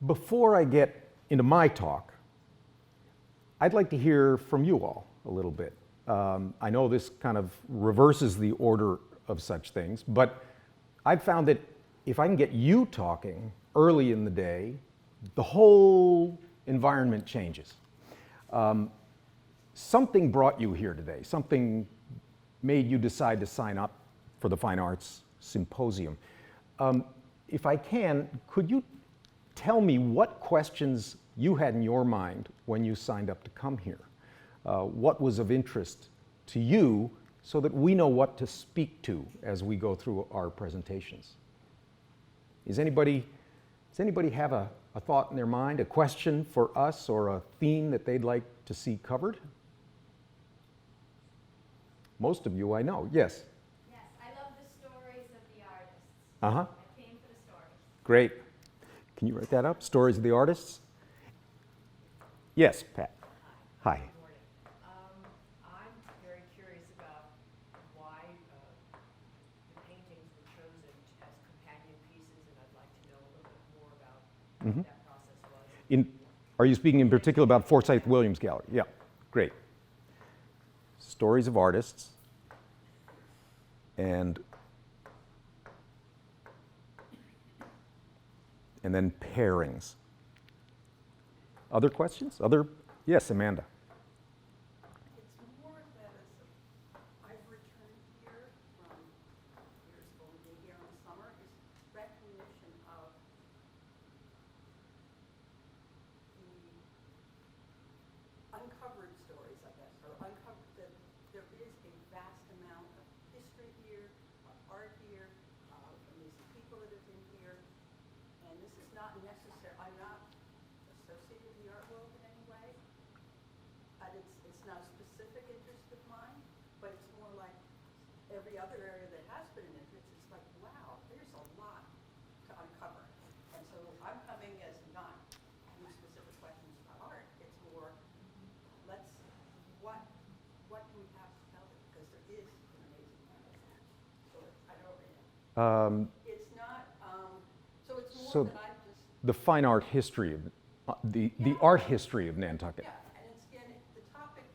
Before I get into my talk, I'd like to hear from you all a little bit. I know this kind of reverses the order of such things, but I've found that if I can get you talking early in the day, the whole environment changes. Something brought you here today. Something made you decide to sign up for the Fine Arts Symposium. If I can, could you tell me what questions you had in your mind when you signed up to come here? What was of interest to you so that we know what to speak to as we go through our presentations? Does anybody have a thought in their mind, a question for us or a theme that they'd like to see covered? Most of you I know, yes? Yes, I love the stories of the artists. Uh-huh. I came for the stories. Great. Can you write that up? Stories of the artists? Yes, Pat. Hi. Good morning. I'm very curious about why the paintings were chosen as companion pieces, and I'd like to know a little bit more about what that process was. Are you speaking in particular about Forsyth Williams Gallery? Yeah, great. Stories of artists and then pairings. Other questions? Yes, Amanda. It's more that I've returned here from years ago, being here in the summer, is recognition of the uncovered stories, I guess, or uncovered that there is a vast amount of history here, of art here, amazing people that have been here, and this is not necessary. I'm not associated with the art world in any way. And it's not a specific interest of mine, but it's more like every other area that has been an interest. It's like, wow, there's a lot to uncover. And so I'm coming as not any specific questions about art. It's more, what do we have to tell them? Because there is an amazing amount. So I don't. It's not. So it's more that I just. The fine art history of the art history of Nantucket. Yeah, and the topic,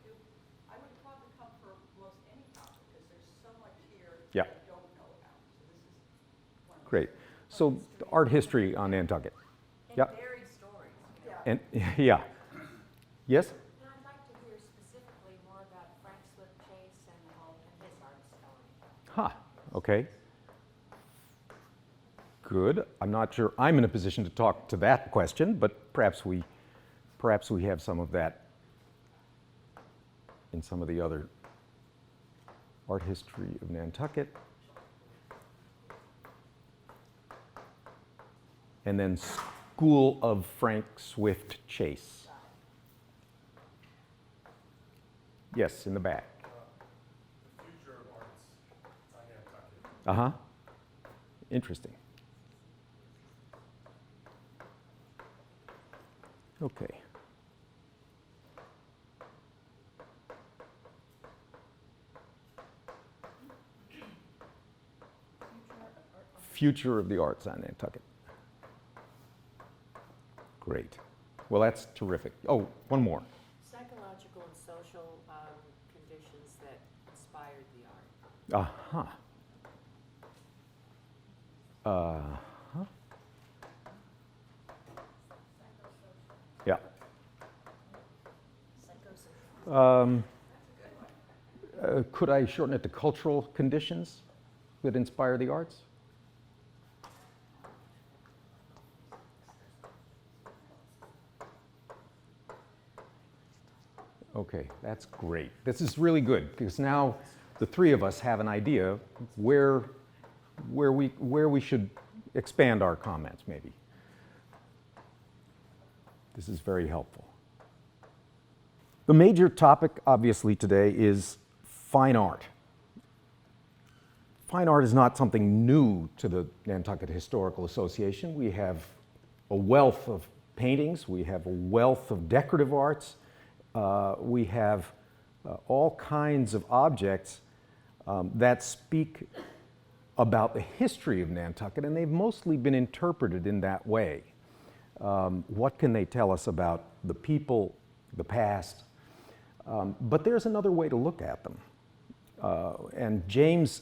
I would probably come for most any topic because there's so much here Yeah. that I don't know about. So this is one of Great. So the art history on Nantucket. And Yeah. varied stories. Yeah. And yeah. Yes? And I'd like to hear specifically more about Frank Swift Chase and his art story. Okay. Good. I'm not sure I'm in a position to talk to that question, but perhaps we have some of that in some of the other art history of Nantucket. And then School of Frank Swift Chase. Yes, in the back. The future of arts on Nantucket. Uh-huh. Interesting. Okay. Future of the arts on Nantucket. Great. Well, that's terrific. Oh, one more. Psychological and social conditions that inspired the art. Uh-huh. Uh-huh. Yeah. Could I shorten it to cultural conditions that inspire the arts? Okay, that's great. This is really good because now the three of us have an idea where we should expand our comments, maybe. This is very helpful. The major topic, obviously, today is fine art. Fine art is not something new to the Nantucket Historical Association. We have a wealth of paintings, we have a wealth of decorative arts, we have all kinds of objects that speak about the history of Nantucket, and they've mostly been interpreted in that way. What can they tell us about the people, the past? But there's another way to look at them. And James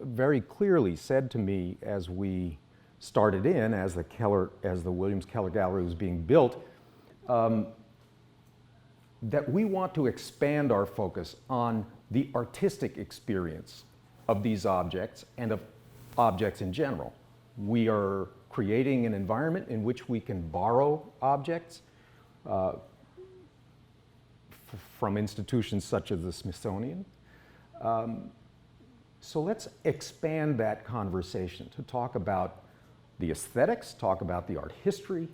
very clearly said to me as we started in, as the Williams Keller Gallery was being built, that we want to expand our focus on the artistic experience of these objects and of objects in general. We are creating an environment in which we can borrow objects from institutions such as the Smithsonian. So let's expand that conversation to talk about the aesthetics, talk about the art history.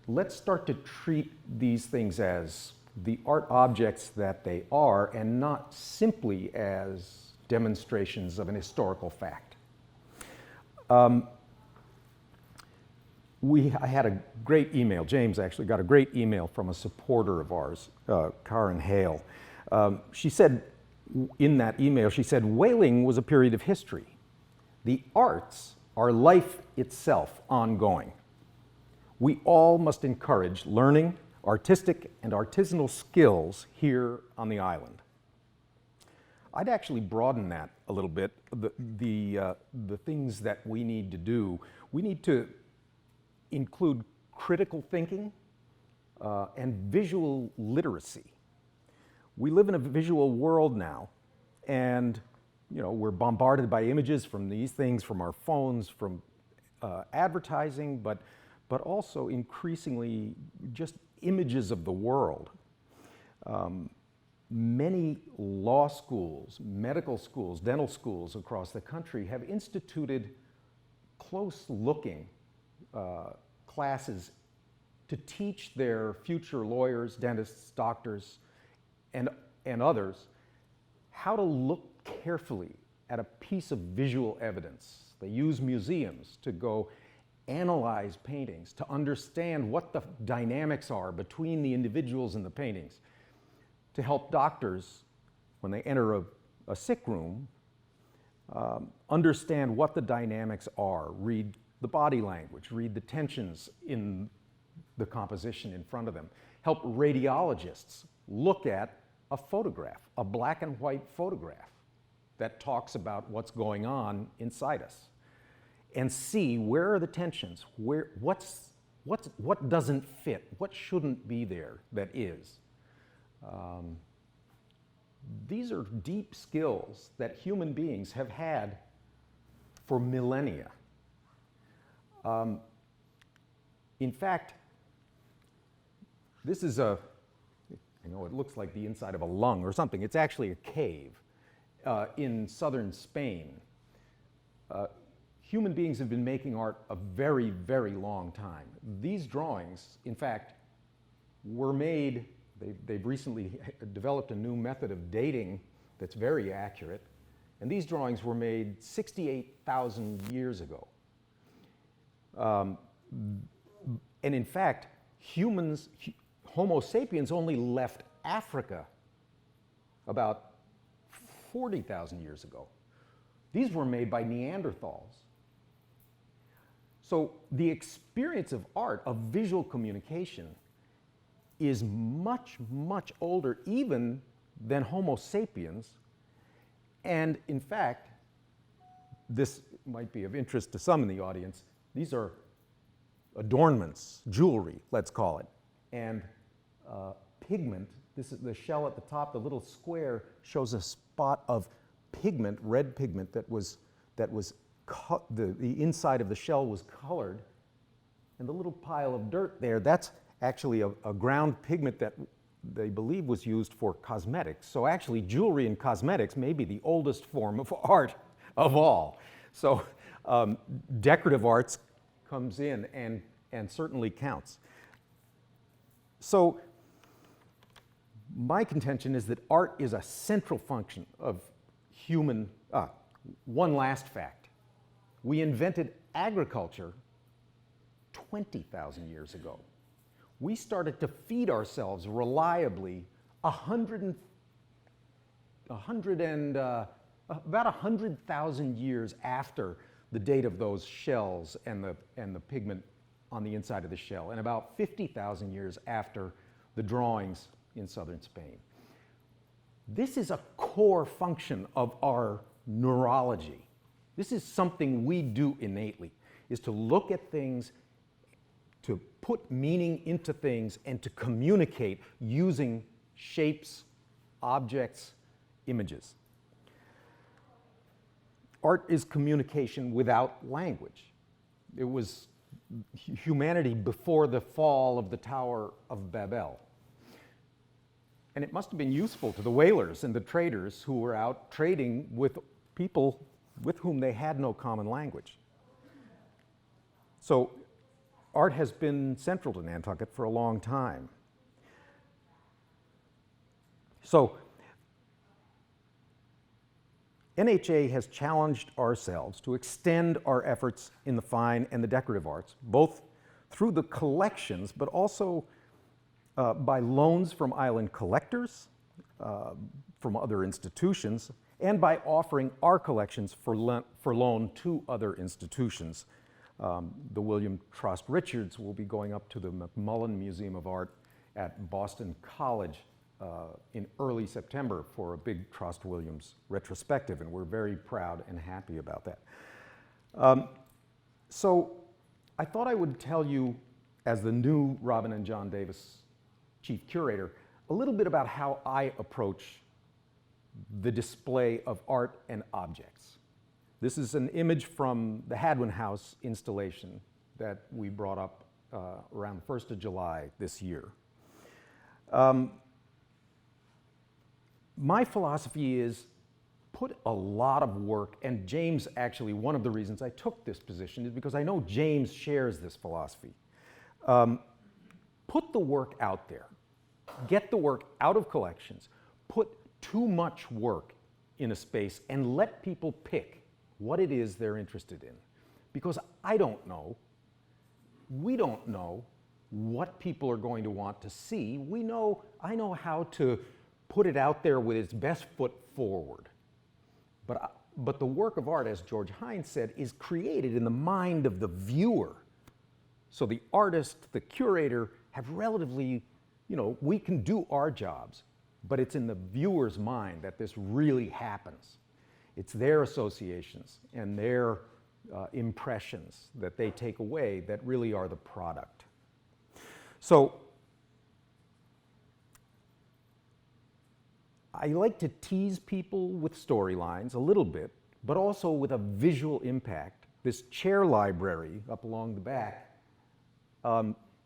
Let's start to treat these things as the art objects that they are and not simply as demonstrations of an historical fact. I had a great email. James actually got a great email from a supporter of ours, Karen Hale. She said, in that email, she said, whaling was a period of history. The arts are life itself, ongoing. We all must encourage learning, artistic and artisanal skills here on the island. I'd actually broaden that a little bit, the things that we need to do. We need to include critical thinking and visual literacy. We live in a visual world now, and we're bombarded by images from these things, from our phones, from advertising, but also increasingly just images of the world. Many law schools, medical schools, dental schools across the country have instituted close-looking classes to teach their future lawyers, dentists, doctors, and others how to look carefully at a piece of visual evidence. They use museums to go analyze paintings, to understand what the dynamics are between the individuals in the paintings, to help doctors, when they enter a sick room, understand what the dynamics are, read the body language, read the tensions in the composition in front of them, help radiologists look at a photograph, a black and white photograph that talks about what's going on inside us, and see where are the tensions, what doesn't fit, what shouldn't be there that is. These are deep skills that human beings have had for millennia. In fact, this is it looks like the inside of a lung or something. It's actually a cave in southern Spain. Human beings have been making art a very, very long time. These drawings, in fact, were made, they've recently developed a new method of dating that's very accurate, and these drawings were made 68,000 years ago. And in fact, Homo sapiens only left Africa about 40,000 years ago. These were made by Neanderthals. So the experience of art, of visual communication, is much, much older even than Homo sapiens. And in fact, this might be of interest to some in the audience, these are adornments, jewelry, let's call it. And pigment, this is the shell at the top, the little square shows a spot of pigment, red pigment that was the inside of the shell was colored. And the little pile of dirt there, that's actually a ground pigment that they believe was used for cosmetics. So actually jewelry and cosmetics may be the oldest form of art of all. So decorative arts comes in and certainly counts. So my contention is that art is a central function of human, one last fact. We invented agriculture 20,000 years ago. We started to feed ourselves reliably about 100,000 years after the date of those shells and the pigment on the inside of the shell, and about 50,000 years after the drawings in southern Spain. This is a core function of our neurology. This is something we do innately, is to look at things, to put meaning into things, and to communicate using shapes, objects, images. Art is communication without language. It was humanity before the fall of the Tower of Babel. And it must have been useful to the whalers and the traders who were out trading with people with whom they had no common language. So art has been central to Nantucket for a long time. So NHA has challenged ourselves to extend our efforts in the fine and the decorative arts, both through the collections, but also by loans from island collectors, from other institutions, and by offering our collections for loan to other institutions. The William Trust Richards will be going up to the McMullen Museum of Art at Boston College in early September for a big Trust Williams retrospective, and we're very proud and happy about that. So I thought I would tell you, as the new Robyn and John Davis Chief Curator, a little bit about how I approach the display of art and objects. This is an image from the Hadwin House installation that we brought up around the 1st of July this year. My philosophy is put a lot of work, and James, actually, one of the reasons I took this position is because I know James shares this philosophy. Put the work out there. Get the work out of collections. Put too much work in a space and let people pick what it is they're interested in. Because I don't know, we don't know what people are going to want to see. I know how to put it out there with its best foot forward. But the work of art, as George Hines said, is created in the mind of the viewer. So the artist, the curator, have relatively, we can do our jobs, but it's in the viewer's mind that this really happens. It's their associations and their impressions that they take away that really are the product. So I like to tease people with storylines a little bit, but also with a visual impact. This chair library up along the back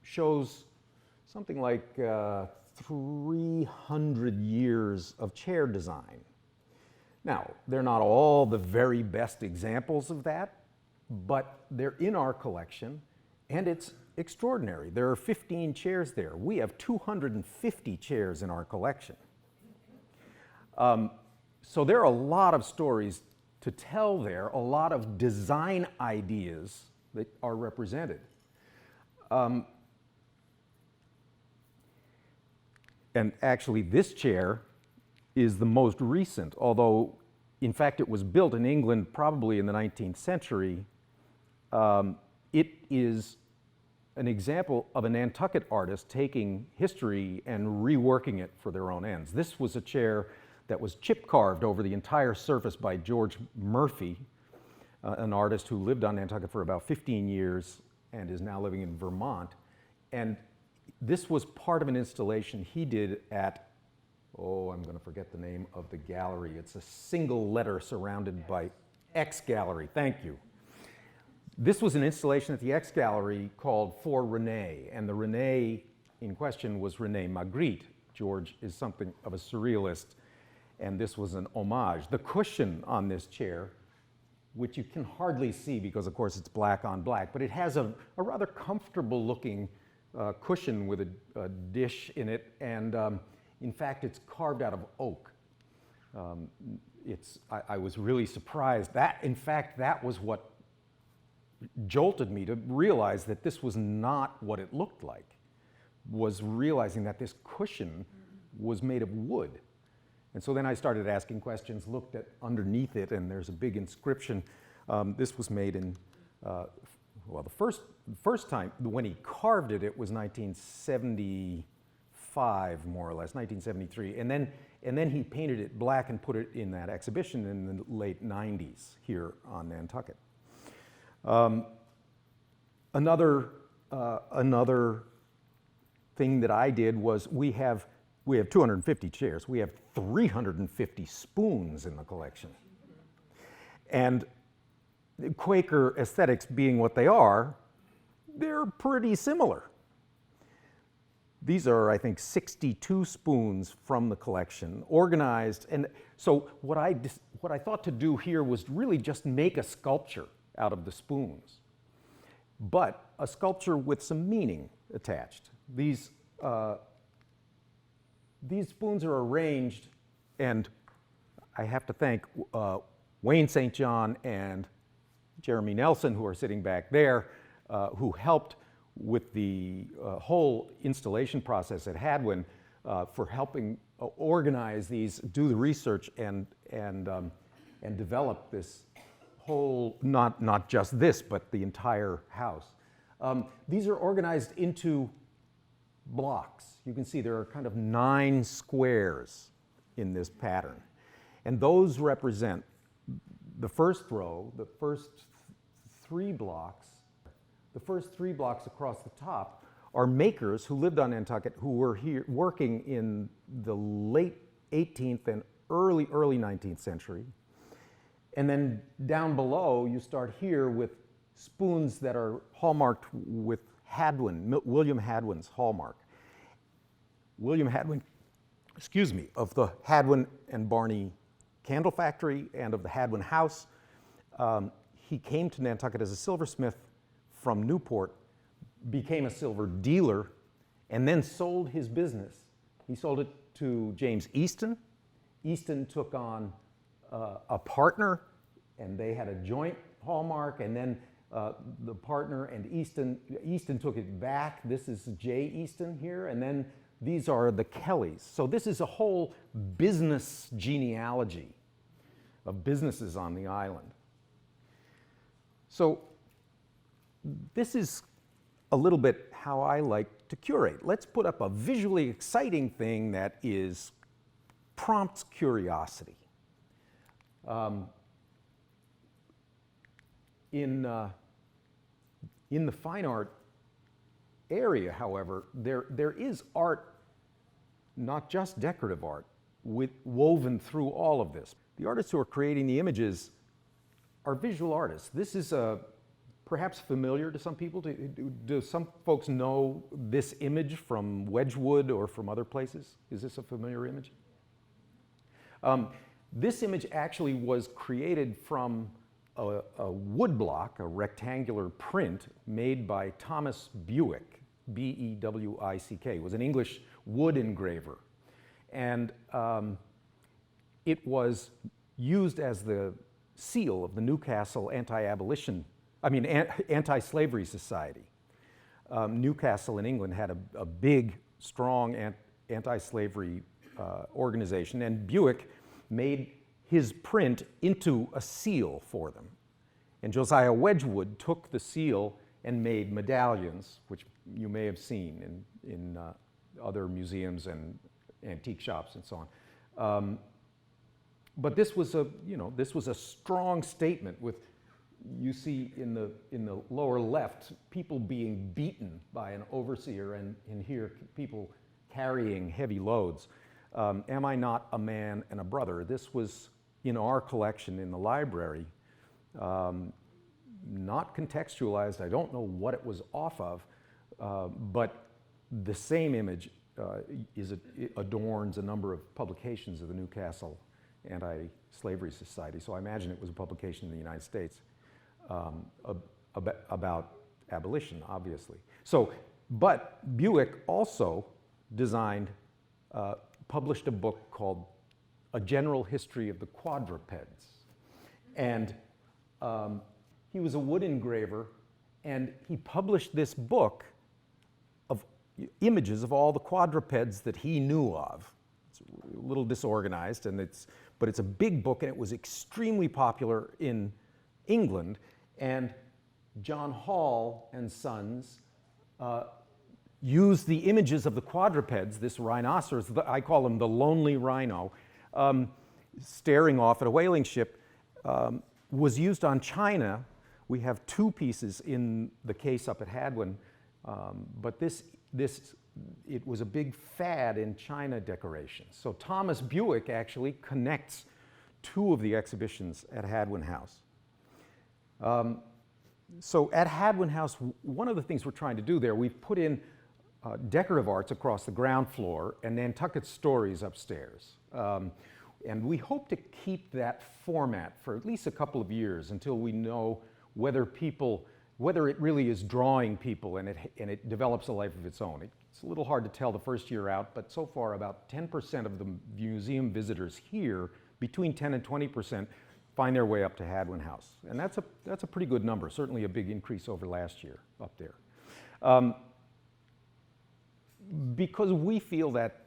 shows something like 300 years of chair design. Now, they're not all the very best examples of that, but they're in our collection, and it's extraordinary. There are 15 chairs there. We have 250 chairs in our collection. So there are a lot of stories to tell there, a lot of design ideas that are represented. And actually, this chair is the most recent, although in fact it was built in England probably in the 19th century. It is an example of a Nantucket artist taking history and reworking it for their own ends. This was a chair that was chip carved over the entire surface by George Murphy, an artist who lived on Nantucket for about 15 years and is now living in Vermont. And this was part of an installation he did at, I'm going to forget the name of the gallery. It's a single letter surrounded by X Gallery. Thank you. This was an installation at the X Gallery called For Renee, and the Renee in question was Renee Magritte. George is something of a surrealist, and this was an homage. The cushion on this chair, which you can hardly see because of course it's black on black, but it has a rather comfortable looking cushion with a dish in it, and in fact it's carved out of oak. I was really surprised. In fact, that was what jolted me to realize that this was not what it looked like, was realizing that this cushion was made of wood. And so then I started asking questions, looked at underneath it, and there's a big inscription. This was made in well, the first time when he carved it, it was 1975, more or less, 1973, and then he painted it black and put it in that exhibition in the late 90s here on Nantucket. Another thing that I did was we have 250 chairs. We have 350 spoons in the collection. And Quaker aesthetics being what they are, they're pretty similar. These are, I think, 62 spoons from the collection, organized. And so what I thought to do here was really just make a sculpture out of the spoons, but a sculpture with some meaning attached. These spoons are arranged, and I have to thank Wayne St. John and Jeremy Nelson, who are sitting back there, who helped with the whole installation process at Hadwin, for helping organize these, do the research, and develop this whole, not just this, but the entire house. These are organized into blocks. You can see there are kind of 9 squares in this pattern. And those represent the first row, the first 3 blocks. The first 3 blocks across the top are makers who lived on Nantucket, who were here working in the late 18th and early 19th century. And then down below, you start here with spoons that are hallmarked with Hadwin, William Hadwin's hallmark. William Hadwin, of the Hadwin and Barney Candle Factory and of the Hadwin House. He came to Nantucket as a silversmith from Newport, became a silver dealer, and then sold his business. He sold it to James Easton. Easton took on a partner, and they had a joint hallmark, and then the partner and Easton took it back. This is J. Easton here, and then these are the Kellys. So this is a whole business genealogy of businesses on the island. So this is a little bit how I like to curate. Let's put up a visually exciting thing that prompts curiosity. In the fine art area, however, there is art, not just decorative art, woven through all of this. The artists who are creating the images are visual artists. This is perhaps familiar to some people. Do some folks know this image from Wedgwood or from other places? Is this a familiar image? This image actually was created from a wood block, a rectangular print made by Thomas Bewick, B-E-W-I-C-K. It was an English wood engraver. And it was used as the seal of the Newcastle Anti-Slavery Society. Newcastle in England had a big, strong anti-slavery organization, and Bewick made his print into a seal for them. And Josiah Wedgwood took the seal and made medallions, which you may have seen in other museums and antique shops and so on. But this was a strong statement with, you see in the lower left, people being beaten by an overseer, and in here, people carrying heavy loads. Am I not a man and a brother? This was in our collection in the library, not contextualized. I don't know what it was off of, but the same image adorns a number of publications of the Newcastle Anti-Slavery Society. So I imagine it was a publication in the United States about abolition, obviously. So, but Bewick also published a book called A General History of the Quadrupeds. And he was a wood engraver, and he published this book of images of all the quadrupeds that he knew of. It's a little disorganized, but it's a big book, and it was extremely popular in England. And John Hall and Sons used the images of the quadrupeds, this rhinoceros, I call him the lonely rhino, staring off at a whaling ship, was used on china. We have two pieces in the case up at Hadwin, but it was a big fad in china decorations. So Thomas Buick actually connects two of the exhibitions at Hadwin House. So at Hadwin House, one of the things we're trying to do there, we've put in decorative arts across the ground floor and Nantucket stories upstairs. And we hope to keep that format for at least a couple of years until we know whether it really is drawing people and it develops a life of its own. It's a little hard to tell the first year out, but so far about 10% of the museum visitors here, between 10 and 20%, find their way up to Hadwin House. And that's a pretty good number, certainly a big increase over last year up there. Because we feel that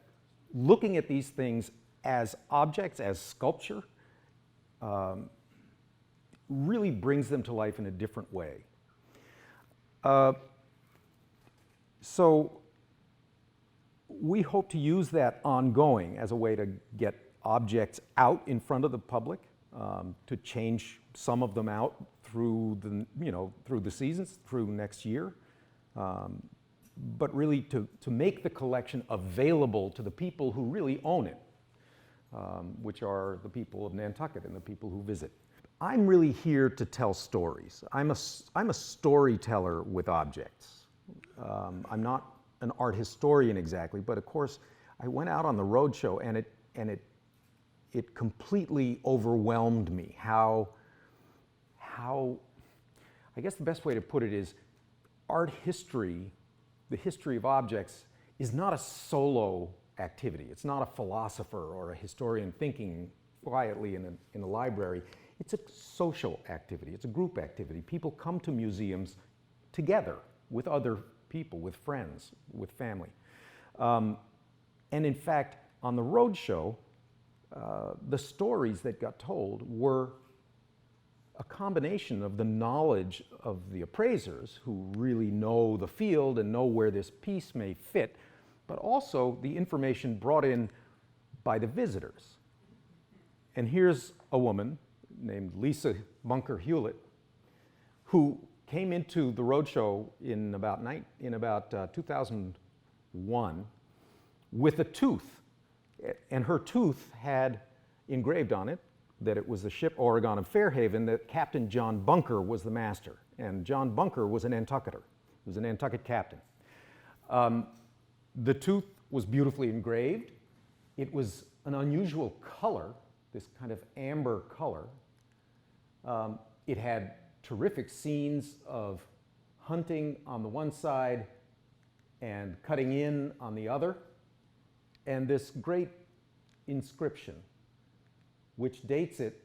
looking at these things as objects, as sculpture, really brings them to life in a different way. So we hope to use that ongoing as a way to get objects out in front of the public, to change some of them out through the seasons, through next year. But really to make the collection available to the people who really own it, which are the people of Nantucket and the people who visit. I'm really here to tell stories. I'm a storyteller with objects. I'm not an art historian exactly, but of course I went out on the roadshow and it completely overwhelmed me how I guess the best way to put it is art history, the history of objects, is not a solo activity. It's not a philosopher or a historian thinking quietly in a library. It's a social activity. It's a group activity. People come to museums together with other people, with friends, with family. And in fact, on the roadshow, the stories that got told were a combination of the knowledge of the appraisers who really know the field and know where this piece may fit, but also the information brought in by the visitors. And here's a woman named Lisa Bunker Hewlett who came into the roadshow in about 2001 with a tooth, and her tooth had engraved on it that it was the ship Oregon of Fairhaven, that Captain John Bunker was the master. And John Bunker was a Nantucketer. He was a Nantucket captain. The tooth was beautifully engraved. It was an unusual color, this kind of amber color. It had terrific scenes of hunting on the one side and cutting in on the other, and this great inscription, which dates it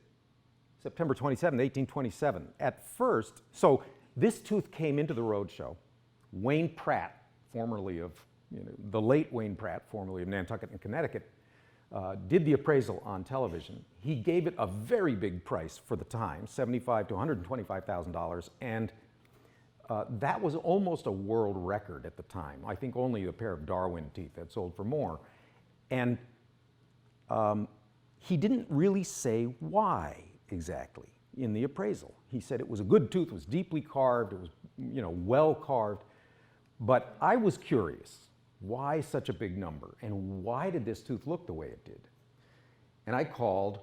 September 27, 1827. At first, so this tooth came into the roadshow. Wayne Pratt, formerly of, the late Wayne Pratt, formerly of Nantucket and Connecticut, did the appraisal on television. He gave it a very big price for the time, $75,000 to $125,000, and that was almost a world record at the time. I think only a pair of Darwin teeth had sold for more. And he didn't really say why exactly in the appraisal. He said it was a good tooth, it was deeply carved, it was well carved. But I was curious, why such a big number? And why did this tooth look the way it did? And I called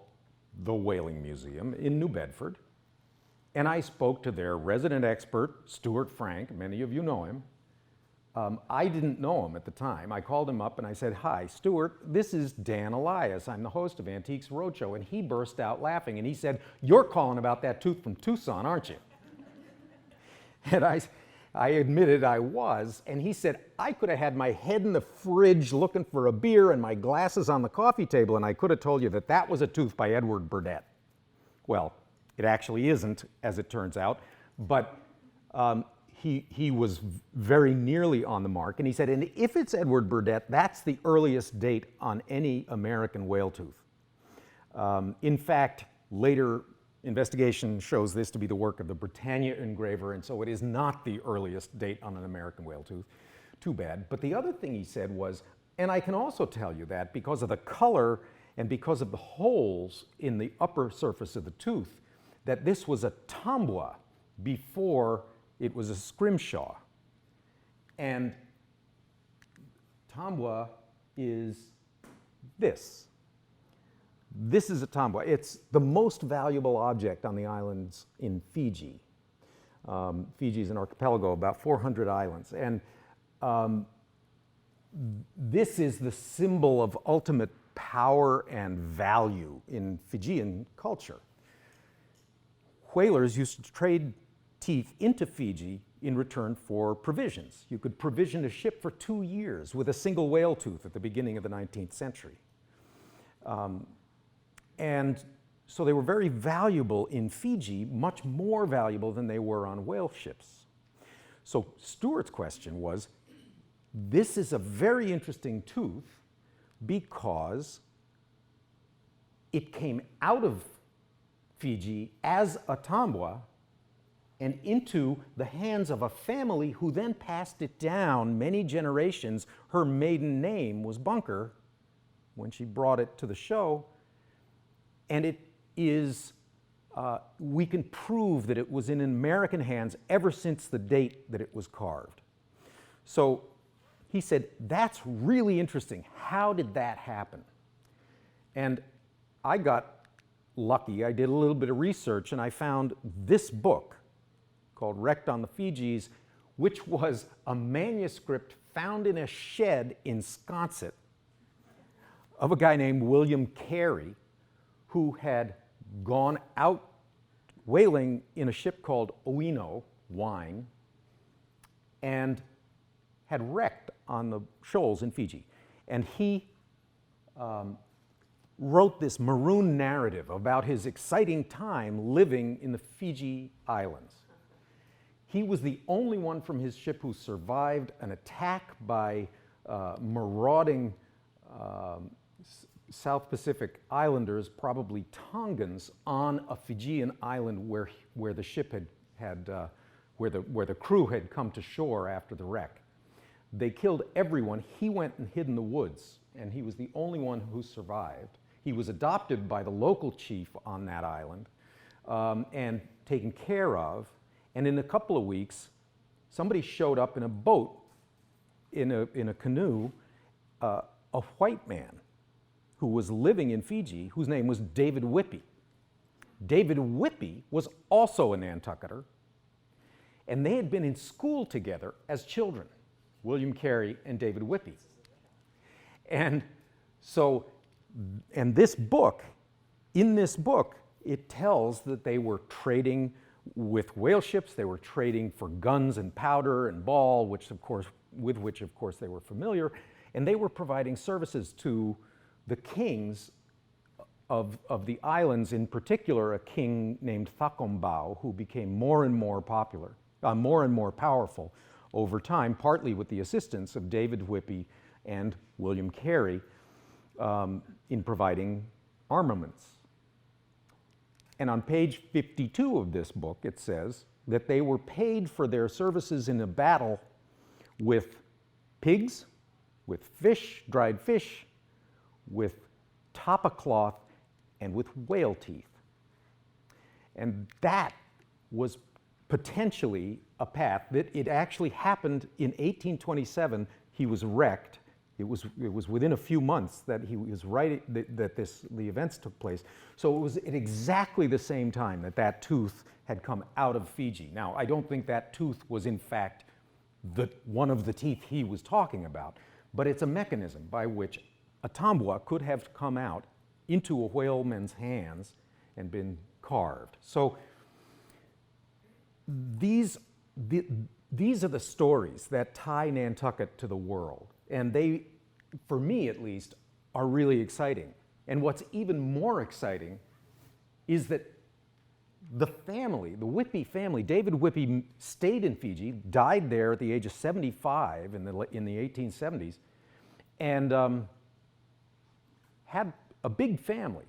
the Whaling Museum in New Bedford, and I spoke to their resident expert, Stuart Frank. Many of you know him. I didn't know him at the time. I called him up and I said, "Hi, Stuart, this is Dan Elias. I'm the host of Antiques Roadshow." And he burst out laughing and he said, "You're calling about that tooth from Tucson, aren't you?" And I admitted I was, and he said, "I could have had my head in the fridge looking for a beer and my glasses on the coffee table, and I could have told you that that was a tooth by Edward Burdett." Well, it actually isn't, as it turns out, but he was very nearly on the mark, and he said, and if it's Edward Burdett, that's the earliest date on any American whale tooth. In fact, later investigation shows this to be the work of the Britannia engraver, and so it is not the earliest date on an American whale tooth. Too bad. But the other thing he said was, and I can also tell you that because of the color and because of the holes in the upper surface of the tooth, that this was a tambwa before it was a scrimshaw. And tambwa is this. This is a tambwa. It's the most valuable object on the islands in Fiji. Fiji is an archipelago of about 400 islands. And this is the symbol of ultimate power and value in Fijian culture. Whalers used to trade teeth into Fiji in return for provisions. You could provision a ship for 2 years with a single whale tooth at the beginning of the 19th century. And so they were very valuable in Fiji, much more valuable than they were on whale ships. So Stuart's question was, this is a very interesting tooth because it came out of Fiji as a tambwa and into the hands of a family who then passed it down many generations. Her maiden name was Bunker when she brought it to the show. And it is, we can prove that it was in American hands ever since the date that it was carved. So he said, that's really interesting. How did that happen? And I got lucky. I did a little bit of research and I found this book called Wrecked on the Fijis, which was a manuscript found in a shed in Sconset of a guy named William Carey, who had gone out whaling in a ship called Oino, Wine, and had wrecked on the shoals in Fiji. And he wrote this maroon narrative about his exciting time living in the Fiji Islands. He was the only one from his ship who survived an attack by marauding South Pacific islanders, probably Tongans, on a Fijian island where the ship where the crew had come to shore after the wreck. They killed everyone. He went and hid in the woods, and he was the only one who survived. He was adopted by the local chief on that island and taken care of. And in a couple of weeks, somebody showed up in a boat, in a canoe, a white man who was living in Fiji, whose name was David Whippy. David Whippy was also a Nantucketer, and they had been in school together as children, William Carey and David Whippy. And so, and this book, in this book, it tells that they were trading with whale ships, they were trading for guns and powder and ball, with which of course they were familiar, and they were providing services to the kings of the islands, in particular a king named Thakombau, who became more and more popular, more and more powerful over time, partly with the assistance of David Whippy and William Carey in providing armaments. And on page 52 of this book, it says that they were paid for their services in a battle with pigs, with fish, dried fish, with tapa cloth, and with whale teeth. And that was potentially a path that it actually happened in 1827. He was wrecked. It was within a few months that he was right that the events took place. So it was at exactly the same time that tooth had come out of Fiji. Now, I don't think that tooth was in fact one of the teeth he was talking about, but it's a mechanism by which a tambwa could have come out into a whaleman's hands and been carved. So these are the stories that tie Nantucket to the world. And they, for me at least, are really exciting. And what's even more exciting is that the family, the Whippy family, David Whippy stayed in Fiji, died there at the age of 75 in the 1870s, and had a big family.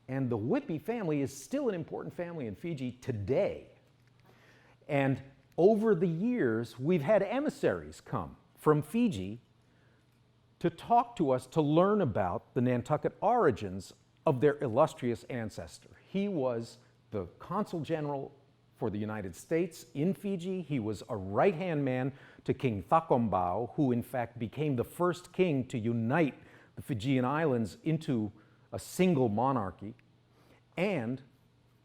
And the Whippy family is still an important family in Fiji today. And over the years, we've had emissaries come from Fiji to talk to us to learn about the Nantucket origins of their illustrious ancestor. He was the Consul General for the United States in Fiji. He was a right-hand man to King Thakombau, who in fact became the first king to unite the Fijian Islands into a single monarchy. And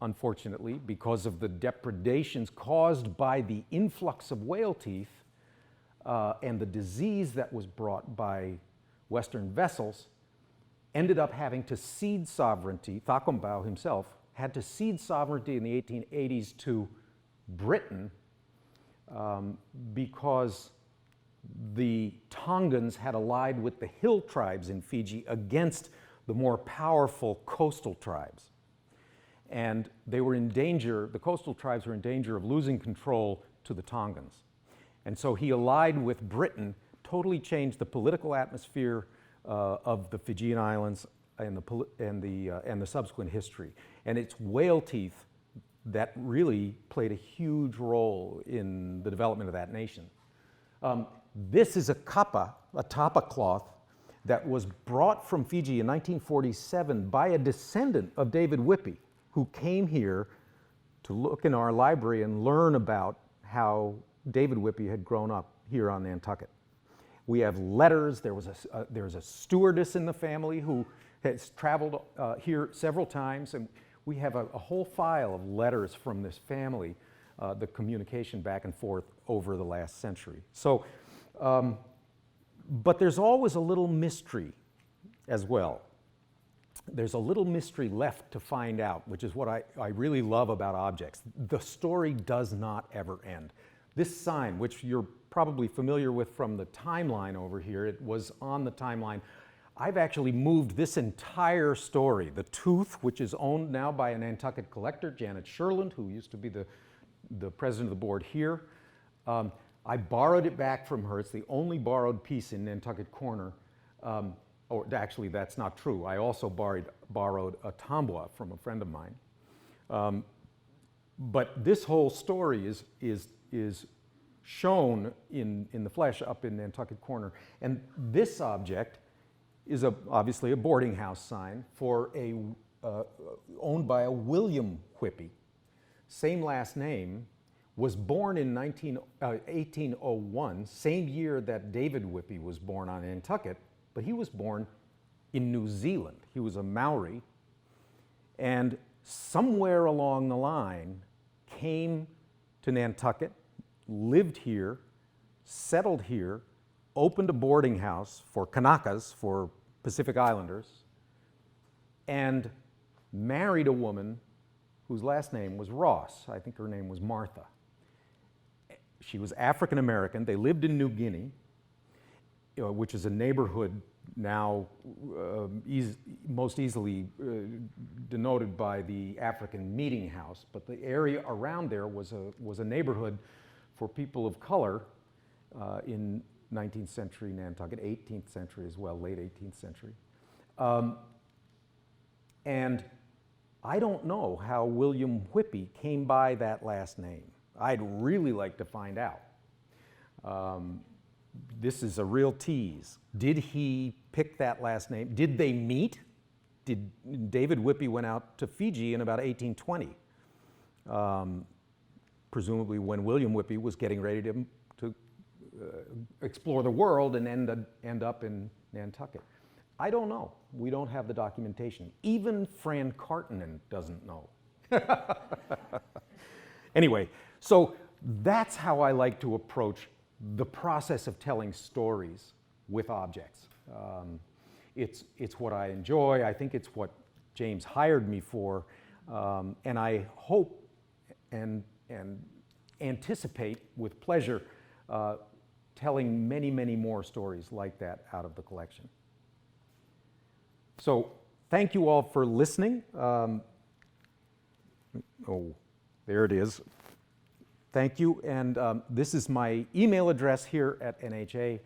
unfortunately, because of the depredations caused by the influx of whale teeth and the disease that was brought by Western vessels, ended up having to cede sovereignty. Thakombau himself had to cede sovereignty in the 1880s to Britain because the Tongans had allied with the hill tribes in Fiji against the more powerful coastal tribes. And they were in danger, the coastal tribes were in danger of losing control to the Tongans. And so he allied with Britain, totally changed the political atmosphere of the Fijian Islands and the subsequent history. And it's whale teeth that really played a huge role in the development of that nation. This is a kapa, a tapa cloth, that was brought from Fiji in 1947 by a descendant of David Whippy, who came here to look in our library and learn about how David Whippy had grown up here on Nantucket. We have letters. There's a stewardess in the family who has traveled here several times, and we have a whole file of letters from this family, the communication back and forth over the last century. So, but there's always a little mystery as well. There's a little mystery left to find out, which is what I really love about objects. The story does not ever end. This sign, which you're probably familiar with from the timeline over here, it was on the timeline. I've actually moved this entire story, the tooth, which is owned now by a Nantucket collector, Janet Sherland, who used to be the president of the board here. I borrowed it back from her. It's the only borrowed piece in Nantucket Corner. Or actually, that's not true. I also borrowed a tambua from a friend of mine. But this whole story is shown in the flesh up in Nantucket Corner. And this object is obviously a boarding house sign for owned by a William Whippy, same last name, was born in 1801, same year that David Whippy was born on Nantucket, but he was born in New Zealand. He was a Maori, and somewhere along the line came to Nantucket, lived here, settled here, opened a boarding house for Kanakas, for Pacific Islanders, and married a woman whose last name was Ross. I think her name was Martha. She was African American. They lived in New Guinea, which is a neighborhood now most easily denoted by the African Meeting House. But the area around there was a neighborhood for people of color in 19th century Nantucket, 18th century as well, late 18th century. And I don't know how William Whippy came by that last name. I'd really like to find out. This is a real tease. Did he pick that last name? Did they meet? David Whippy went out to Fiji in about 1820, presumably when William Whippy was getting ready to explore the world and end up in Nantucket. I don't know. We don't have the documentation. Even Fran Kartinen doesn't know. Anyway, so that's how I like to approach the process of telling stories with objects. It's what I enjoy. I think it's what James hired me for, and I hope and anticipate with pleasure telling many, many more stories like that out of the collection. So thank you all for listening. Oh, there it is. Thank you, and this is my email address here at NHA.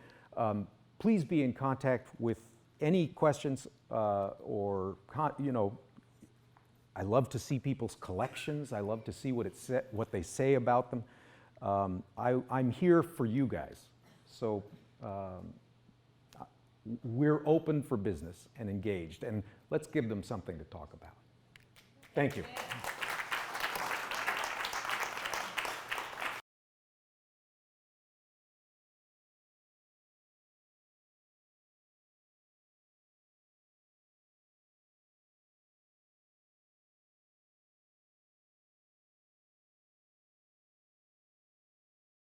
Please be in contact with any questions or I love to see people's collections. I love to see what they say about them. I'm here for you guys. So we're open for business and engaged, and let's give them something to talk about. Thank you.